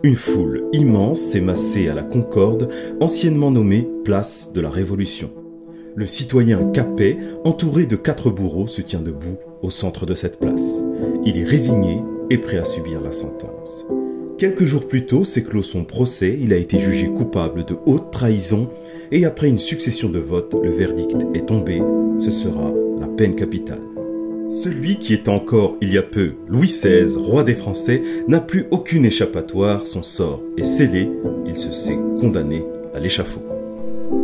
Une foule immense s'est massée à la Concorde, anciennement nommée Place de la Révolution. Le citoyen Capet, entouré de 4 bourreaux, se tient debout au centre de cette place. Il est résigné et prêt à subir la sentence. Quelques jours plus tôt s'est clos son procès, il a été jugé coupable de haute trahison et après une succession de votes, le verdict est tombé, ce sera la peine capitale. Celui qui était encore, il y a peu, Louis XVI, roi des Français, n'a plus aucune échappatoire, son sort est scellé, il se sait condamné à l'échafaud.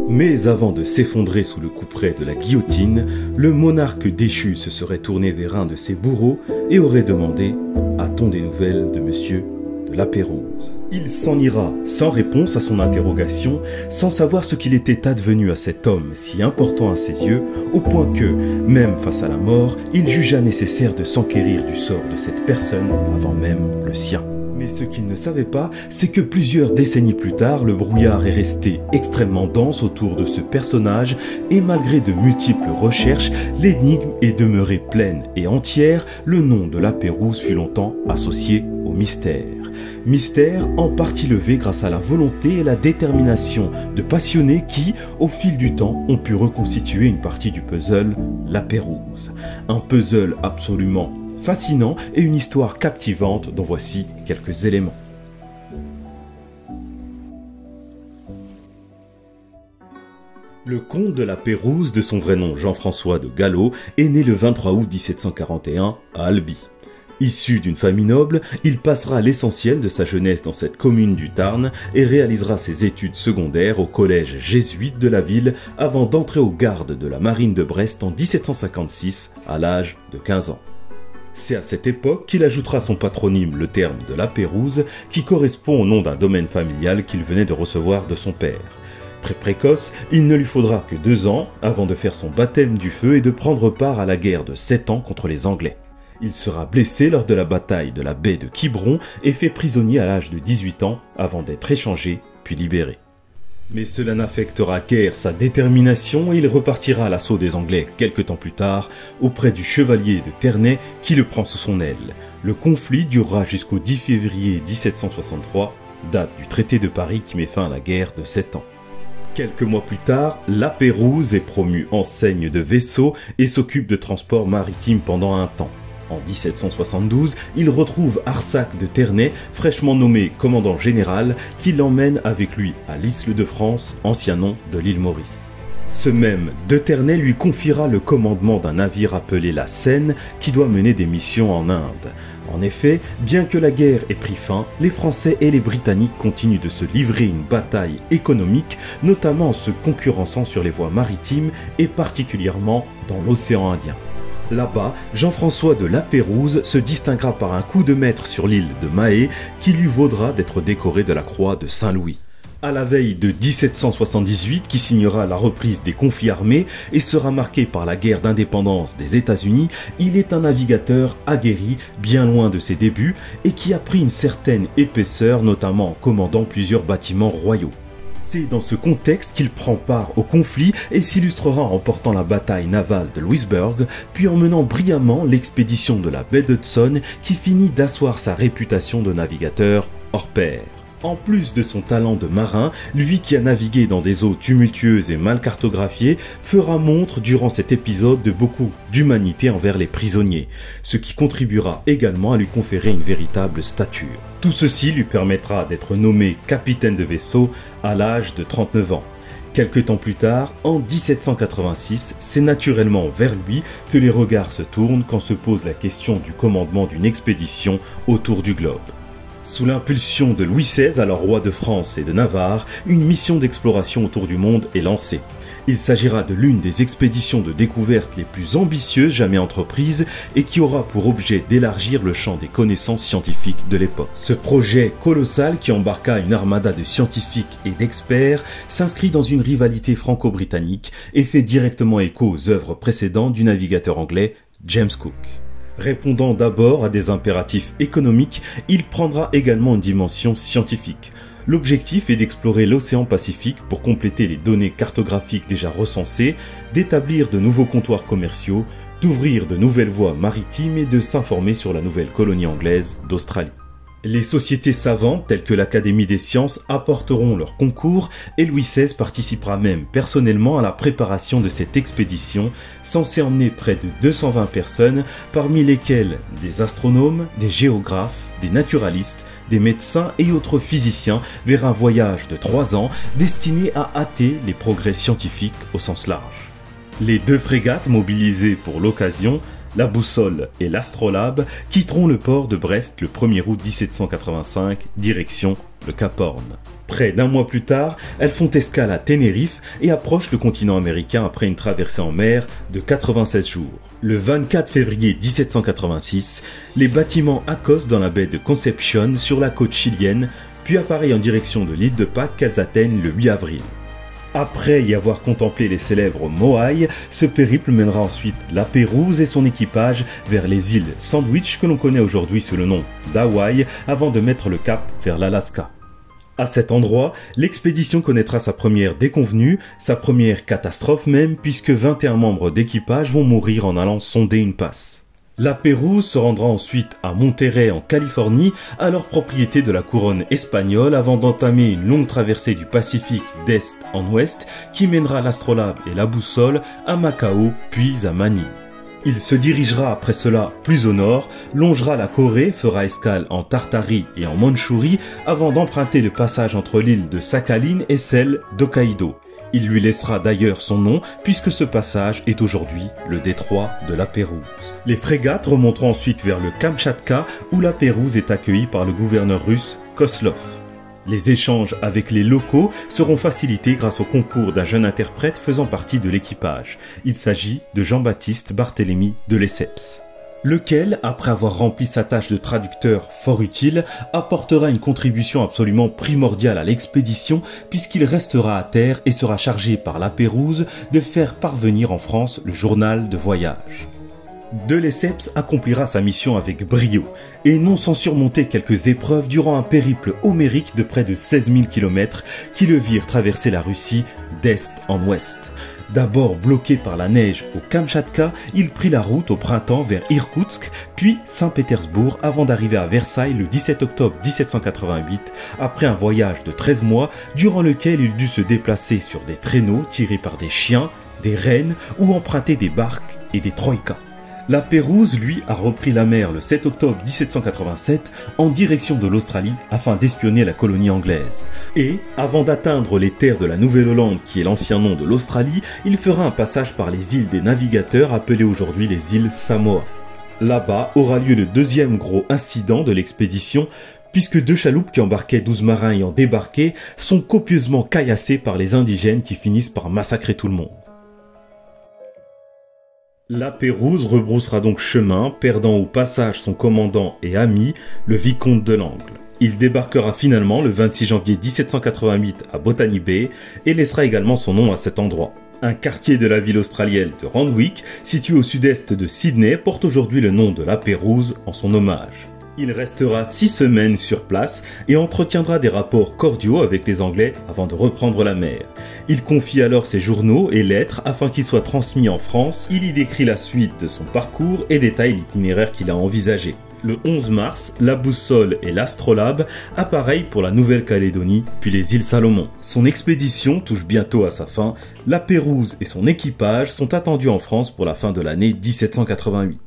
Mais avant de s'effondrer sous le couperet de la guillotine, le monarque déchu se serait tourné vers un de ses bourreaux et aurait demandé « A-t-on des nouvelles de monsieur de la Pérouse ?» Il s'en ira sans réponse à son interrogation, sans savoir ce qu'il était advenu à cet homme si important à ses yeux, au point que, même face à la mort, il jugea nécessaire de s'enquérir du sort de cette personne avant même le sien. Mais ce qu'il ne savait pas, c'est que plusieurs décennies plus tard, le brouillard est resté extrêmement dense autour de ce personnage et malgré de multiples recherches, l'énigme est demeurée pleine et entière, le nom de la Pérouse fut longtemps associé au mystère. Mystère en partie levé grâce à la volonté et la détermination de passionnés qui, au fil du temps, ont pu reconstituer une partie du puzzle La Pérouse. Un puzzle absolument fascinant et une histoire captivante dont voici quelques éléments. Le comte de la Pérouse, de son vrai nom Jean-François de Gallo, est né le 23 août 1741 à Albi. Issu d'une famille noble, il passera l'essentiel de sa jeunesse dans cette commune du Tarn et réalisera ses études secondaires au collège jésuite de la ville avant d'entrer aux gardes de la marine de Brest en 1756 à l'âge de 15 ans. C'est à cette époque qu'il ajoutera son patronyme, le terme de la Pérouse, qui correspond au nom d'un domaine familial qu'il venait de recevoir de son père. Très précoce, il ne lui faudra que 2 ans avant de faire son baptême du feu et de prendre part à la guerre de 7 ans contre les Anglais. Il sera blessé lors de la bataille de la baie de Quiberon et fait prisonnier à l'âge de 18 ans avant d'être échangé puis libéré. Mais cela n'affectera guère sa détermination et il repartira à l'assaut des Anglais quelque temps plus tard auprès du chevalier de Ternay qui le prend sous son aile. Le conflit durera jusqu'au 10 février 1763, date du traité de Paris qui met fin à la guerre de 7 ans. Quelques mois plus tard, la Pérouse est promue enseigne de vaisseau et s'occupe de transport maritime pendant un temps. En 1772, il retrouve Arsac de Ternay, fraîchement nommé commandant général, qui l'emmène avec lui à l'Isle de France, ancien nom de l'île Maurice. Ce même de Ternay lui confiera le commandement d'un navire appelé la Seine, qui doit mener des missions en Inde. En effet, bien que la guerre ait pris fin, les Français et les Britanniques continuent de se livrer une bataille économique, notamment en se concurrençant sur les voies maritimes et particulièrement dans l'océan Indien. Là-bas, Jean-François de la Pérouse se distinguera par un coup de maître sur l'île de Mahé qui lui vaudra d'être décoré de la croix de Saint-Louis. À la veille de 1778, qui signera la reprise des conflits armés et sera marqué par la guerre d'indépendance des États-Unis, il est un navigateur aguerri, bien loin de ses débuts, et qui a pris une certaine épaisseur, notamment en commandant plusieurs bâtiments royaux. C'est dans ce contexte qu'il prend part au conflit et s'illustrera en remportant la bataille navale de Louisbourg, puis en menant brillamment l'expédition de la baie d'Hudson qui finit d'asseoir sa réputation de navigateur hors pair. En plus de son talent de marin, lui qui a navigué dans des eaux tumultueuses et mal cartographiées, fera montre durant cet épisode de beaucoup d'humanité envers les prisonniers, ce qui contribuera également à lui conférer une véritable stature. Tout ceci lui permettra d'être nommé capitaine de vaisseau à l'âge de 39 ans. Quelque temps plus tard, en 1786, c'est naturellement vers lui que les regards se tournent quand se pose la question du commandement d'une expédition autour du globe. Sous l'impulsion de Louis XVI, alors roi de France et de Navarre, une mission d'exploration autour du monde est lancée. Il s'agira de l'une des expéditions de découverte les plus ambitieuses jamais entreprises et qui aura pour objet d'élargir le champ des connaissances scientifiques de l'époque. Ce projet colossal qui embarqua une armada de scientifiques et d'experts s'inscrit dans une rivalité franco-britannique et fait directement écho aux œuvres précédentes du navigateur anglais James Cook. Répondant d'abord à des impératifs économiques, il prendra également une dimension scientifique. L'objectif est d'explorer l'océan Pacifique pour compléter les données cartographiques déjà recensées, d'établir de nouveaux comptoirs commerciaux, d'ouvrir de nouvelles voies maritimes et de s'informer sur la nouvelle colonie anglaise d'Australie. Les sociétés savantes telles que l'Académie des sciences apporteront leur concours et Louis XVI participera même personnellement à la préparation de cette expédition censée emmener près de 220 personnes, parmi lesquelles des astronomes, des géographes, des naturalistes, des médecins et autres physiciens vers un voyage de 3 ans destiné à hâter les progrès scientifiques au sens large. Les 2 frégates mobilisées pour l'occasion, la Boussole et l'Astrolabe, quitteront le port de Brest le 1er août 1785, direction le Cap Horn. Près d'un mois plus tard, elles font escale à Tenerife et approchent le continent américain après une traversée en mer de 96 jours. Le 24 février 1786, les bâtiments accostent dans la baie de Concepción sur la côte chilienne, puis appareillent en direction de l'île de Pâques qu'elles atteignent le 8 avril. Après y avoir contemplé les célèbres Moai, ce périple mènera ensuite la Pérouse et son équipage vers les îles Sandwich que l'on connaît aujourd'hui sous le nom d'Hawaï avant de mettre le cap vers l'Alaska. À cet endroit, l'expédition connaîtra sa première déconvenue, sa première catastrophe même, puisque 21 membres d'équipage vont mourir en allant sonder une passe. La Pérouse se rendra ensuite à Monterrey en Californie, alors propriété de la couronne espagnole, avant d'entamer une longue traversée du Pacifique d'est en ouest qui mènera l'Astrolabe et la Boussole à Macao puis à Manille. Il se dirigera après cela plus au nord, longera la Corée, fera escale en Tartarie et en Mandchourie avant d'emprunter le passage entre l'île de Sakhaline et celle d'Hokkaido. Il lui laissera d'ailleurs son nom puisque ce passage est aujourd'hui le détroit de la Pérouse. Les frégates remonteront ensuite vers le Kamtchatka où la Pérouse est accueillie par le gouverneur russe Koslov. Les échanges avec les locaux seront facilités grâce au concours d'un jeune interprète faisant partie de l'équipage. Il s'agit de Jean-Baptiste Barthélemy de Lesseps, lequel, après avoir rempli sa tâche de traducteur fort utile, apportera une contribution absolument primordiale à l'expédition puisqu'il restera à terre et sera chargé par la Pérouse de faire parvenir en France le journal de voyage. De Lesseps accomplira sa mission avec brio, et non sans surmonter quelques épreuves durant un périple homérique de près de 16 000 km qui le virent traverser la Russie d'est en ouest. D'abord bloqué par la neige au Kamtchatka, il prit la route au printemps vers Irkoutsk, puis Saint-Pétersbourg avant d'arriver à Versailles le 17 octobre 1788, après un voyage de 13 mois durant lequel il dut se déplacer sur des traîneaux tirés par des chiens, des rennes ou emprunter des barques et des troïkas. La Pérouse, lui, a repris la mer le 7 octobre 1787 en direction de l'Australie afin d'espionner la colonie anglaise. Et, avant d'atteindre les terres de la Nouvelle-Hollande, qui est l'ancien nom de l'Australie, il fera un passage par les îles des navigateurs appelées aujourd'hui les îles Samoa. Là-bas aura lieu le deuxième gros incident de l'expédition, puisque 2 chaloupes qui embarquaient 12 marins ayant débarqué sont copieusement caillassées par les indigènes qui finissent par massacrer tout le monde. La Pérouse rebroussera donc chemin, perdant au passage son commandant et ami, le vicomte de Langle. Il débarquera finalement le 26 janvier 1788 à Botany Bay et laissera également son nom à cet endroit. Un quartier de la ville australienne de Randwick, situé au sud-est de Sydney, porte aujourd'hui le nom de la Pérouse en son hommage. Il restera 6 semaines sur place et entretiendra des rapports cordiaux avec les Anglais avant de reprendre la mer. Il confie alors ses journaux et lettres afin qu'ils soient transmis en France. Il y décrit la suite de son parcours et détaille l'itinéraire qu'il a envisagé. Le 11 mars, la Boussole et l'Astrolabe appareillent pour la Nouvelle-Calédonie, puis les îles Salomon. Son expédition touche bientôt à sa fin. La Pérouse et son équipage sont attendus en France pour la fin de l'année 1788.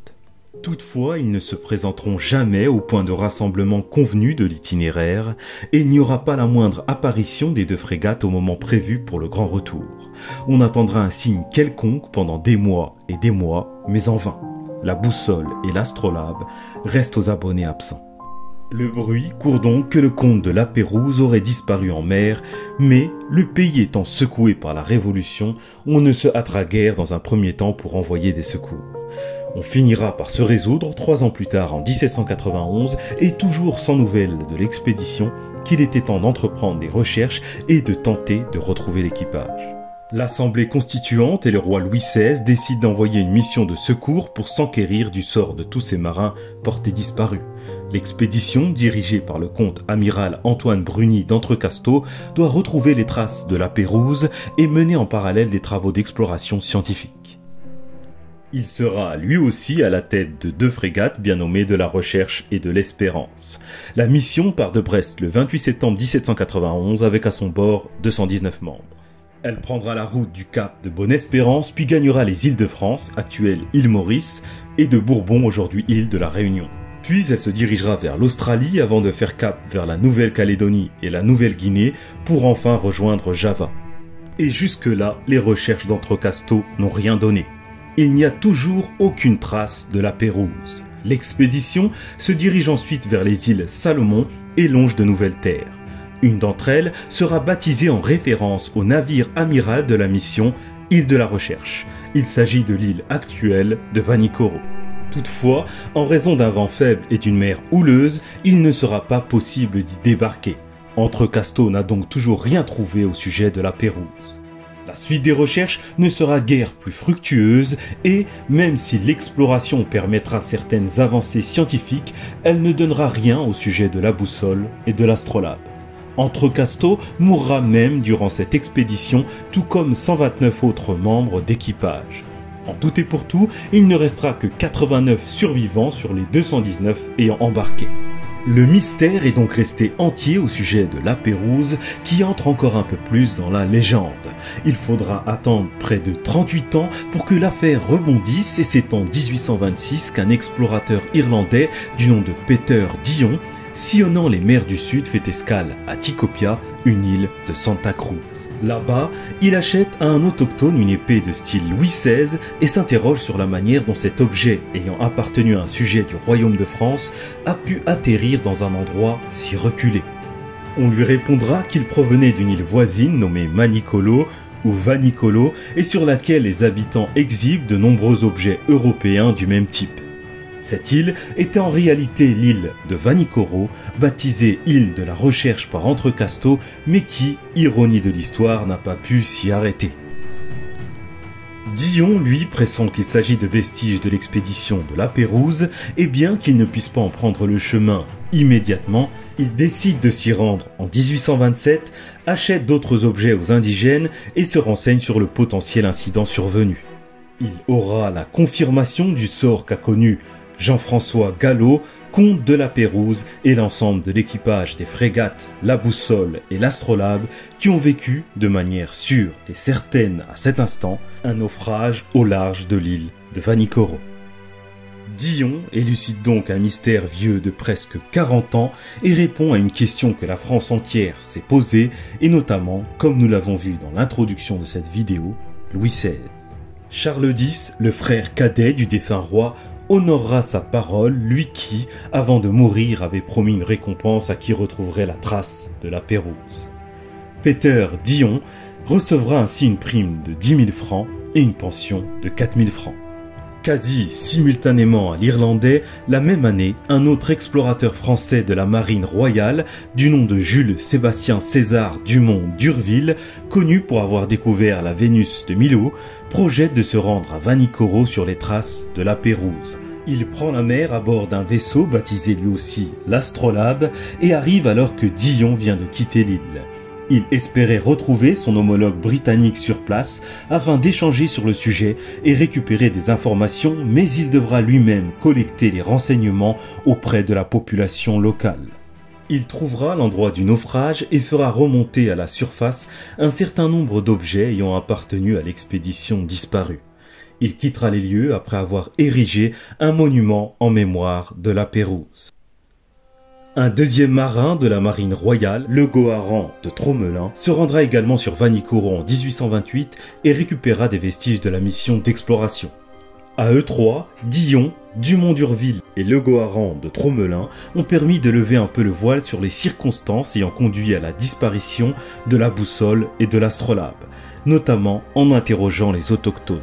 Toutefois, ils ne se présenteront jamais au point de rassemblement convenu de l'itinéraire et il n'y aura pas la moindre apparition des 2 frégates au moment prévu pour le grand retour. On attendra un signe quelconque pendant des mois, mais en vain. La Boussole et l'Astrolabe restent aux abonnés absents. Le bruit court donc que le comte de la Pérouse aurait disparu en mer, mais le pays étant secoué par la Révolution, on ne se hâtera guère dans un premier temps pour envoyer des secours. On finira par se résoudre 3 ans plus tard en 1791 et toujours sans nouvelles de l'expédition qu'il était temps d'entreprendre des recherches et de tenter de retrouver l'équipage. L'Assemblée constituante et le roi Louis XVI décident d'envoyer une mission de secours pour s'enquérir du sort de tous ces marins portés disparus. L'expédition, dirigée par le comte amiral Antoine Bruni d'Entrecasteaux, doit retrouver les traces de la Pérouse et mener en parallèle des travaux d'exploration scientifique. Il sera lui aussi à la tête de 2 frégates bien nommées de la Recherche et de l'Espérance. La mission part de Brest le 28 septembre 1791 avec à son bord 219 membres. Elle prendra la route du cap de Bonne-Espérance puis gagnera les îles de France, actuelle île Maurice, et de Bourbon, aujourd'hui île de la Réunion. Puis elle se dirigera vers l'Australie avant de faire cap vers la Nouvelle-Calédonie et la Nouvelle-Guinée pour enfin rejoindre Java. Et jusque-là, les recherches d'Entrecasteaux n'ont rien donné. Il n'y a toujours aucune trace de la Pérouse. L'expédition se dirige ensuite vers les îles Salomon et longe de nouvelles terres. Une d'entre elles sera baptisée en référence au navire amiral de la mission Île de la Recherche. Il s'agit de l'île actuelle de Vanikoro. Toutefois, en raison d'un vent faible et d'une mer houleuse, il ne sera pas possible d'y débarquer. Entrecasteaux n'a donc toujours rien trouvé au sujet de la Pérouse. La suite des recherches ne sera guère plus fructueuse et, même si l'exploration permettra certaines avancées scientifiques, elle ne donnera rien au sujet de la boussole et de l'astrolabe. Entrecasteaux mourra même durant cette expédition, tout comme 129 autres membres d'équipage. En tout et pour tout, il ne restera que 89 survivants sur les 219 ayant embarqué. Le mystère est donc resté entier au sujet de la Pérouse qui entre encore un peu plus dans la légende. Il faudra attendre près de 38 ans pour que l'affaire rebondisse et c'est en 1826 qu'un explorateur irlandais du nom de Peter Dion, sillonnant les mers du Sud, fait escale à Tikopia, une île de Santa Cruz. Là-bas, il achète à un autochtone une épée de style Louis XVI et s'interroge sur la manière dont cet objet, ayant appartenu à un sujet du royaume de France, a pu atterrir dans un endroit si reculé. On lui répondra qu'il provenait d'une île voisine nommée Manicolo ou Vanicolo et sur laquelle les habitants exhibent de nombreux objets européens du même type. Cette île était en réalité l'île de Vanikoro, baptisée île de la Recherche par Entrecasteaux, mais qui, ironie de l'histoire, n'a pas pu s'y arrêter. Dion, lui, pressent qu'il s'agit de vestiges de l'expédition de la Pérouse, et bien qu'il ne puisse pas en prendre le chemin immédiatement, il décide de s'y rendre en 1827, achète d'autres objets aux indigènes et se renseigne sur le potentiel incident survenu. Il aura la confirmation du sort qu'a connu Jean-François Gallo, comte de la Pérouse et l'ensemble de l'équipage des frégates La Boussole et l'Astrolabe qui ont vécu de manière sûre et certaine à cet instant un naufrage au large de l'île de Vanikoro. Dion élucide donc un mystère vieux de presque 40 ans et répond à une question que la France entière s'est posée et notamment, comme nous l'avons vu dans l'introduction de cette vidéo, Louis XVI. Charles X, le frère cadet du défunt roi, honorera sa parole, lui qui, avant de mourir, avait promis une récompense à qui retrouverait la trace de la Pérouse. Peter Dion recevra ainsi une prime de 10 000 francs et une pension de 4 000 francs. Quasi simultanément à l'Irlandais, la même année, un autre explorateur français de la marine royale, du nom de Jules Sébastien César Dumont d'Urville, connu pour avoir découvert la Vénus de Milo, projette de se rendre à Vanikoro sur les traces de la Pérouse. Il prend la mer à bord d'un vaisseau baptisé lui aussi l'Astrolabe et arrive alors que Dion vient de quitter l'île. Il espérait retrouver son homologue britannique sur place afin d'échanger sur le sujet et récupérer des informations, mais il devra lui-même collecter les renseignements auprès de la population locale. Il trouvera l'endroit du naufrage et fera remonter à la surface un certain nombre d'objets ayant appartenu à l'expédition disparue. Il quittera les lieux après avoir érigé un monument en mémoire de la Pérouse. Un deuxième marin de la marine royale, le Goharan de Tromelin, se rendra également sur Vanikoro en 1828 et récupérera des vestiges de la mission d'exploration. À eux trois, Dion, Dumont d'Urville et le Goharan de Tromelin ont permis de lever un peu le voile sur les circonstances ayant conduit à la disparition de la boussole et de l'astrolabe, notamment en interrogeant les autochtones.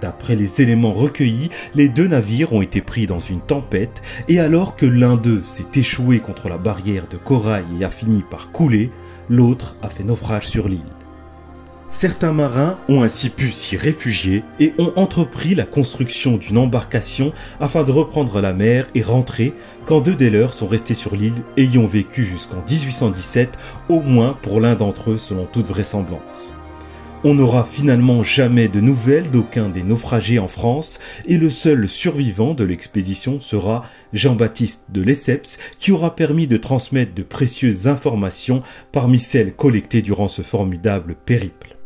D'après les éléments recueillis, les deux navires ont été pris dans une tempête et alors que l'un d'eux s'est échoué contre la barrière de corail et a fini par couler, l'autre a fait naufrage sur l'île. Certains marins ont ainsi pu s'y réfugier et ont entrepris la construction d'une embarcation afin de reprendre la mer et rentrer quand deux des leurs sont restés sur l'île et y ont vécu jusqu'en 1817, au moins pour l'un d'entre eux selon toute vraisemblance. On n'aura finalement jamais de nouvelles d'aucun des naufragés en France et le seul survivant de l'expédition sera Jean-Baptiste de Lesseps qui aura permis de transmettre de précieuses informations parmi celles collectées durant ce formidable périple.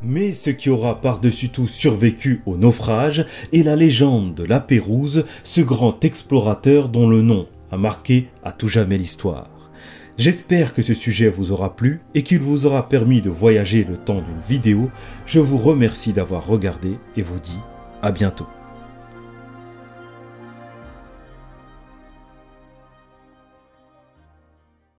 Mais ce qui aura par-dessus tout survécu au naufrage est la légende de la Pérouse, ce grand explorateur dont le nom a marqué à tout jamais l'histoire. J'espère que ce sujet vous aura plu et qu'il vous aura permis de voyager le temps d'une vidéo. Je vous remercie d'avoir regardé et vous dis à bientôt.